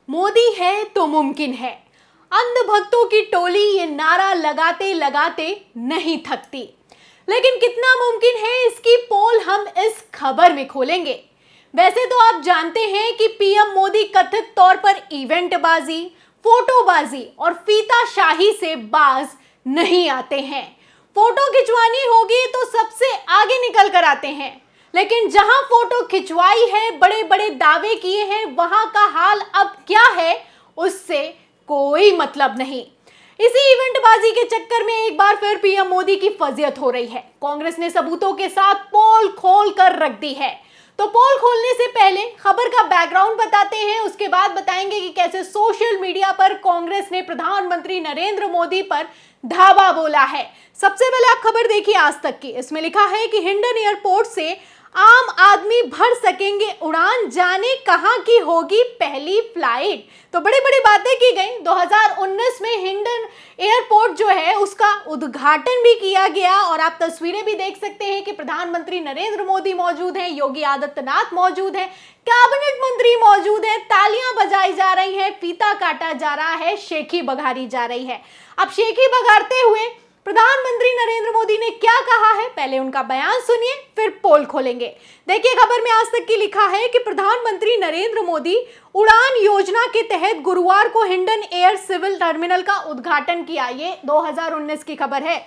मोदी है तो मुमकिन है। अंधभक्तों की टोली ये नारा लगाते लगाते नहीं थकती। लेकिन कितना मुमकिन है, इसकी पोल हम इस खबर में खोलेंगे। वैसे तो आप जानते हैं कि पीएम मोदी कथित तौर पर इवेंटबाजी, फोटोबाजी और फीताशाही से बाज नहीं आते हैं। फोटो खिंचवानी होगी तो सबसे आगे निकल कर आते हैं, लेकिन जहां फोटो खिंचवाई है, बड़े बड़े दावे किए हैं, वहां का हाल अब क्या है उससे कोई मतलब नहीं। इसी इवेंटबाजी के चक्कर में एक बार फिर पीएम मोदी की फजीहत हो रही है। कांग्रेस ने सबूतों के साथ पोल खोल कर रख दी है। तो पोल खोलने से पहले खबर का बैकग्राउंड बताते हैं, उसके बाद बताएंगे कि कैसे सोशल मीडिया पर कांग्रेस ने प्रधानमंत्री नरेंद्र मोदी पर धावा बोला है। सबसे पहले आप खबर देखिए आज तक की। इसमें लिखा है कि हिंडन एयरपोर्ट से आम आदमी भर सकेंगे उड़ान, जाने कहां की होगी पहली फ्लाइट। तो बड़ी बड़ी बातें की गई। 2019 में हिंडन एयरपोर्ट जो है उसका उद्घाटन भी किया गया और आप तस्वीरें भी देख सकते हैं कि प्रधानमंत्री नरेंद्र मोदी मौजूद हैं, योगी आदित्यनाथ मौजूद हैं, कैबिनेट मंत्री मौजूद हैं, तालियां बजाई जा रही हैं, फीता काटा जा रहा है, शेखी बघारी जा रही है। अब शेखी बघारते हुए प्रधानमंत्री नरेंद्र मोदी ने क्या कहा है, पहले उनका बयान सुनिए फिर पोल खोलेंगे। देखिए खबर में आज तक की लिखा है कि प्रधानमंत्री नरेंद्र मोदी उड़ान योजना के तहत गुरुवार को हिंडन एयर सिविल टर्मिनल का उद्घाटन किया। ये 2019 की खबर है।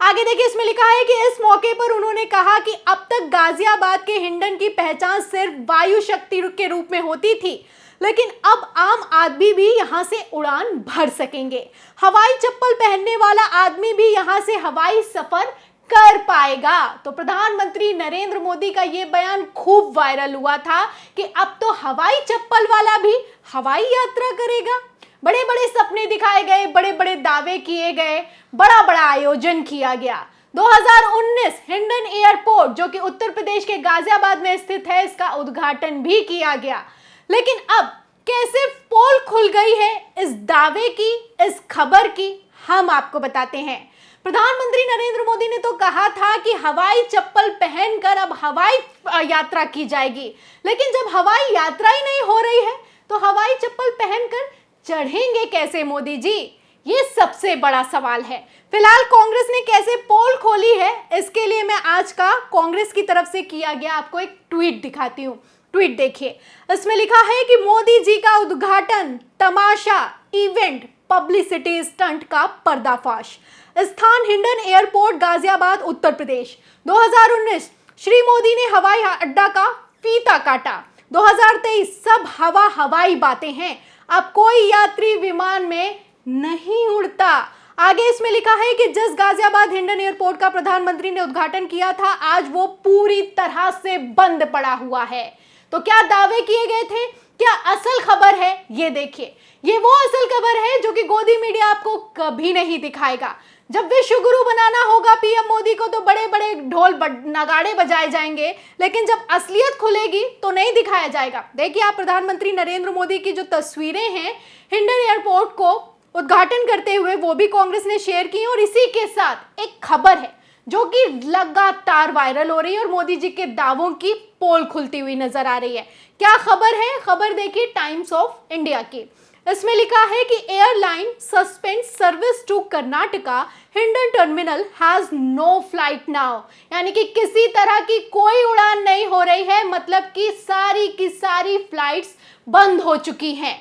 आगे देखिए इसमें लिखा है कि इस मौके पर उन्होंने कहा कि अब तक गाजियाबाद के हिंडन की पहचान सिर्फ वायु शक्ति के रूप में होती थी, लेकिन अब आम आदमी भी यहां से उड़ान भर सकेंगे। हवाई चप्पल पहनने वाला आदमी भी यहां से हवाई सफर कर पाएगा। तो प्रधानमंत्री नरेंद्र मोदी का यह बयान खूब वायरल हुआ था कि अब तो हवाई चप्पल वाला भी हवाई यात्रा करेगा। बड़े बड़े सपने दिखाए गए, बड़े बड़े दावे किए गए, बड़ा बड़ा आयोजन किया गया। 2019 हिंडन एयरपोर्ट जो कि उत्तर प्रदेश के गाजियाबाद में स्थित है, इसका उद्घाटन भी किया गया। लेकिन अब कैसे पोल खुल गई है इस दावे की, इस खबर की, हम आपको बताते हैं। प्रधानमंत्री नरेंद्र मोदी ने तो कहा था कि हवाई चप्पल पहनकर अब हवाई यात्रा की जाएगी, लेकिन जब हवाई यात्रा ही नहीं हो रही है तो हवाई चप्पल पहनकर चढ़ेंगे कैसे मोदी जी? ये सबसे बड़ा सवाल है। फिलहाल कांग्रेस ने कैसे पोल खोली है, इसके लिए मैं आज का कांग्रेस की तरफ से किया गया आपको एक ट्वीट दिखाती हूँ। ट्वीट देखिए, इसमें लिखा है कि मोदी जी का उद्घाटन तमाशा, इवेंट, पब्लिसिटी स्टंट का पर्दाफाश। स्थान हिंडन एयरपोर्ट, गाजियाबाद, उत्तर प्रदेश। 2019 श्री मोदी ने हवाई अड्डा का फीता काटा। 2023 सब हवा हवाई बातें हैं, अब कोई यात्री विमान में नहीं उड़ता। आगे इसमें लिखा है कि जिस गाजियाबाद हिंडन एयरपोर्ट का प्रधानमंत्री ने उद्घाटन किया था, आज वो पूरी तरह से बंद पड़ा हुआ है। तो क्या दावे किए गए थे, क्या असल खबर है? ये देखिए, ये वो असल खबर है जो कि गोदी मीडिया आपको कभी नहीं दिखाएगा। जब विश्व गुरु बनाना होगा पीएम मोदी को तो बड़े बड़े ढोल नगाड़े बजाए जाएंगे, लेकिन जब असलियत खुलेगी तो नहीं दिखाया जाएगा। देखिए आप प्रधानमंत्री नरेंद्र मोदी की जो तस्वीरें हैं हिंडन एयरपोर्ट को उद्घाटन करते हुए, वो भी कांग्रेस ने शेयर की। और इसी के साथ एक खबर है जो कि लगातार वायरल हो रही है और मोदी जी के दावों की पोल खुलती हुई नजर आ रही है। क्या खबर है? खबर देखिए टाइम्स ऑफ इंडिया की। इसमें लिखा है कि airline suspend service to Karnataka, Hindon terminal has no flight now. यानी कि किसी तरह की कोई उड़ान नहीं हो रही है, मतलब कि सारी की सारी फ्लाइट्स बंद हो चुकी हैं।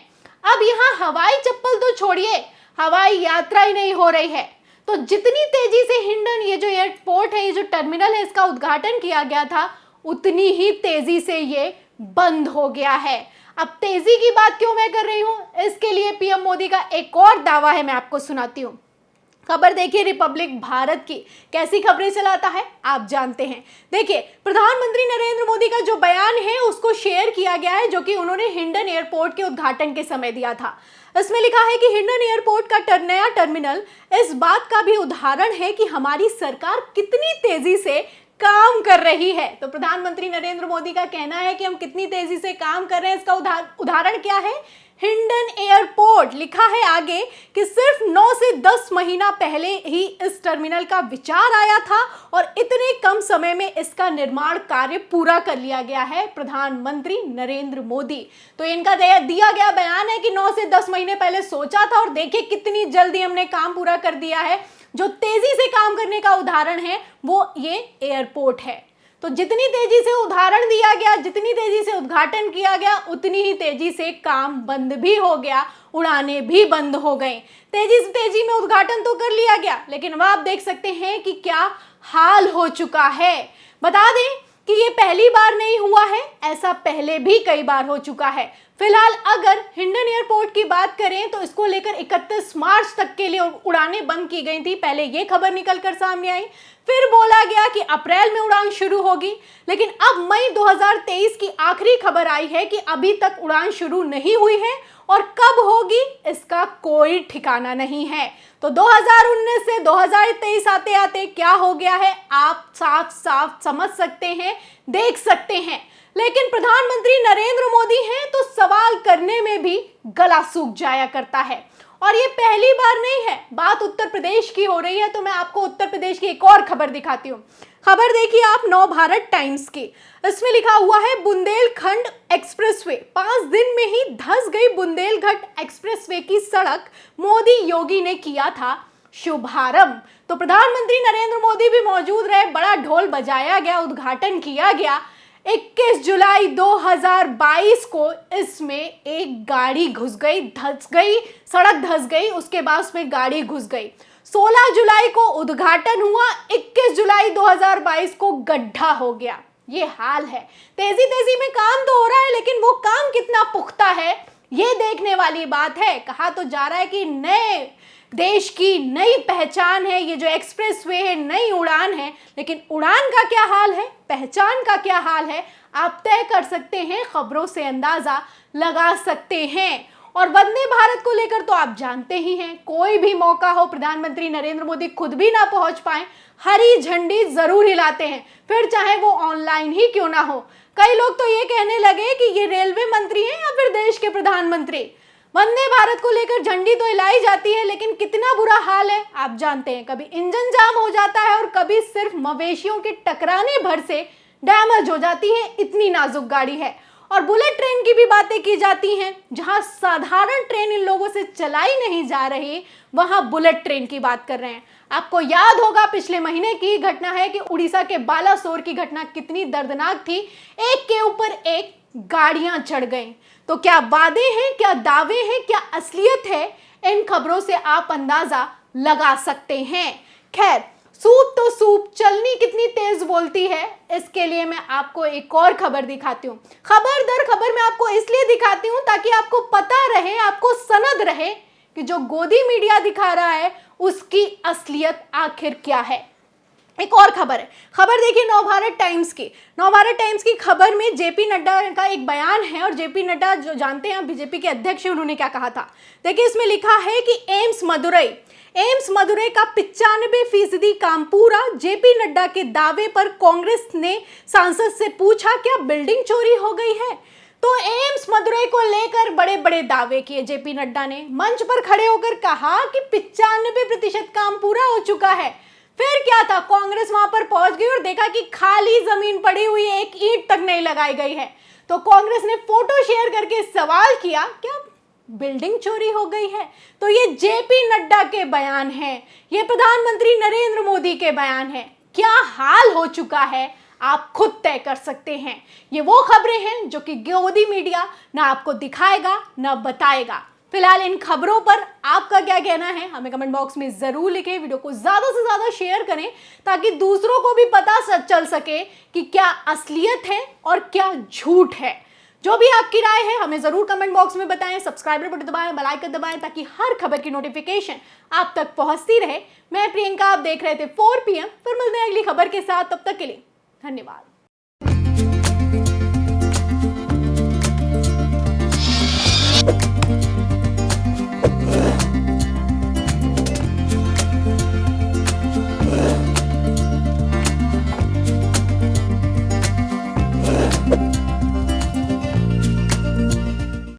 अब यहाँ हवाई चप्पल तो छोड़िए, हवाई यात्रा ही नहीं हो रही है। तो जितनी तेजी से हिंडन, ये जो एयरपोर्ट है, ये जो टर्मिनल है, इसका उद्घाटन किया गया था, उतनी ही तेजी से ये बंद हो गया है। अब तेजी की बात क्यों मैं कर रही हूं, इसके लिए पीएम मोदी का एक और दावा है, मैं आपको सुनाती हूं। खबर देखिए रिपब्लिक भारत की, कैसी खबरें चलाता है आप जानते हैं। देखिए प्रधानमंत्री नरेंद्र मोदी का जो बयान है उसको शेयर किया गया है, जो कि उन्होंने हिंडन एयरपोर्ट के उद्घाटन के समय दिया था। इसमें लिखा है कि हिंडन एयरपोर्ट का नया टर्मिनल इस बात का भी उदाहरण है कि हमारी सरकार कितनी तेजी से काम कर रही है। तो प्रधानमंत्री नरेंद्र मोदी का कहना है कि हम कितनी तेजी से काम कर रहे हैं, इसका उदाहरण क्या है? हिंडन एयरपोर्ट। लिखा है आगे कि सिर्फ 9 से 10 महीना पहले ही इस टर्मिनल का विचार आया था और इतने कम समय में इसका निर्माण कार्य पूरा कर लिया गया है प्रधानमंत्री नरेंद्र मोदी। तो इनका दिया गया बयान है कि 9 से 10 महीने पहले सोचा था और देखिए कितनी जल्दी हमने काम पूरा कर दिया है। जो तेजी से काम करने का उदाहरण है वो ये एयरपोर्ट है। तो जितनी तेजी से उदाहरण दिया गया, जितनी तेजी से उद्घाटन किया गया, उतनी ही तेजी से काम बंद भी हो गया, उड़ानें भी बंद हो गई। तेजी में उद्घाटन तो कर लिया गया, लेकिन अब आप देख सकते हैं कि क्या हाल हो चुका है। बता दें कि ये पहली बार नहीं हुआ है, ऐसा पहले भी कई बार हो चुका है। फिलहाल अगर हिंडन एयरपोर्ट की बात करें तो इसको लेकर 31 मार्च तक के लिए उड़ानें बंद की गई थी। पहले ये खबर निकल कर सामने आई, फिर बोला गया कि अप्रैल में उड़ान शुरू होगी, लेकिन अब मई 2023 की आखिरी खबर आई है कि अभी तक उड़ान शुरू नहीं हुई है और कब होगी इसका कोई ठिकाना नहीं है। तो 2019 से 2023 आते आते क्या हो गया है आप साफ साफ समझ सकते हैं, देख सकते हैं। लेकिन प्रधानमंत्री नरेंद्र मोदी हैं तो सवाल करने में भी गला सूख जाया करता है। और ये पहली बार नहीं है, बात उत्तर प्रदेश की हो रही है, तो मैं आपको उत्तर प्रदेश की एक और खबर दिखाती हूँ। खबर देखिए आप नव भारत टाइम्स की। इसमें लिखा हुआ है बुंदेलखंड एक्सप्रेसवे, 5 दिन में ही धंस गई बुंदेलखंड एक्सप्रेसवे की सड़क, मोदी योगी ने किया था शुभारंभ। तो प्रधानमंत्री नरेंद्र मोदी भी मौजूद रहे, बड़ा ढोल बजाया गया, उद्घाटन किया गया। 21 जुलाई 2022 को इसमें एक गाड़ी घुस गई, धंस गई, सड़क धंस गई, उसके बाद उसमें गाड़ी घुस गई। 16 जुलाई को उद्घाटन हुआ, 21 जुलाई 2022 को गड्ढा हो गया। ये हाल है। तेजी में काम तो हो रहा है, लेकिन वो काम कितना पुख्ता है ये देखने वाली बात है। कहा तो जा रहा है कि नए देश की नई पहचान है ये जो एक्सप्रेसवे है, नई उड़ान है, लेकिन उड़ान का क्या हाल है, पहचान का क्या हाल है, आप तय कर सकते हैं, खबरों से अंदाजा लगा सकते हैं। और वंदे भारत को लेकर तो आप जानते ही हैं, कोई भी मौका हो प्रधानमंत्री नरेंद्र मोदी खुद भी ना पहुंच पाए, हरी झंडी जरूर हिलाते हैं, फिर चाहे वो ऑनलाइन ही क्यों ना हो। कई लोग तो ये कहने लगे कि ये रेलवे मंत्री हैं या फिर देश के प्रधानमंत्री। वंदे भारत को लेकर झंडी तो हिलाई जाती है, लेकिन कितना बुरा हाल है आप जानते हैं। कभी इंजन जाम हो जाता है और कभी सिर्फ मवेशियों के टकराने भर से डैमेज हो जाती है, इतनी नाजुक गाड़ी है। और बुलेट ट्रेन की भी बातें की जाती हैं, जहां साधारण ट्रेन इन लोगों से चलाई नहीं जा रही, वहां बुलेट ट्रेन की बात कर रहे हैं। आपको याद होगा पिछले महीने की घटना है कि उड़ीसा के बालासोर की घटना कितनी दर्दनाक थी, एक के ऊपर एक गाड़ियां चढ़ गईं। तो क्या वादे हैं, क्या दावे हैं, क्या असलियत है, इन खबरों से आप अंदाजा लगा सकते हैं। खैर, सूप तो सूप, चलनी कितनी तेज बोलती है, इसके लिए मैं आपको एक और खबर दिखाती हूँ। खबर दर खबर मैं आपको इसलिए दिखाती हूँ ताकि आपको पता रहे, आपको सनद रहे कि जो गोदी मीडिया दिखा रहा है उसकी असलियत आखिर क्या है। एक और खबर है, खबर देखिए नव भारत टाइम्स की। नव भारत टाइम्स की खबर में जेपी नड्डा का एक बयान है, और जेपी नड्डा जो जानते हैं बीजेपी के अध्यक्ष हैं, उन्होंने क्या कहा था देखिए। इसमें लिखा है कि एम्स मदुरई का 95% काम पूरा। जेपी नड्डा के दावे पर कांग्रेस ने सांसद से पूछा क्या बिल्डिंग चोरी हो गई है। तो एम्स मदुरई को लेकर बड़े बड़े दावे किए जेपी नड्डा ने, मंच पर खड़े होकर कहा कि 95% काम पूरा हो चुका है। फिर क्या था, कांग्रेस वहां पर पहुंच गई और देखा कि खाली जमीन पड़ी हुई है, एक ईंट तक नहीं लगाई गई है। तो कांग्रेस ने फोटो शेयर करके सवाल किया क्या बिल्डिंग चोरी हो गई है। तो ये जेपी नड्डा के बयान हैं, ये प्रधानमंत्री नरेंद्र मोदी के बयान हैं। क्या हाल हो चुका है आप खुद तय कर सकते हैं। ये वो खबरें हैं जो कि गोदी मीडिया ना आपको दिखाएगा ना बताएगा। फिलहाल इन खबरों पर आपका क्या कहना है हमें कमेंट बॉक्स में जरूर लिखें। वीडियो को ज्यादा से ज्यादा शेयर करें ताकि दूसरों को भी पता चल सके कि क्या असलियत है और क्या झूठ है। जो भी आपकी राय है हमें जरूर कमेंट बॉक्स में बताएं। सब्सक्राइबर बटन दबाएं, बेल आइकन दबाएं ताकि हर खबर की नोटिफिकेशन आप तक पहुंचती रहे। मैं प्रियंका, आप देख रहे थे 4 PM। फिर मिलते हैं अगली खबर के साथ, तब तक के लिए धन्यवाद।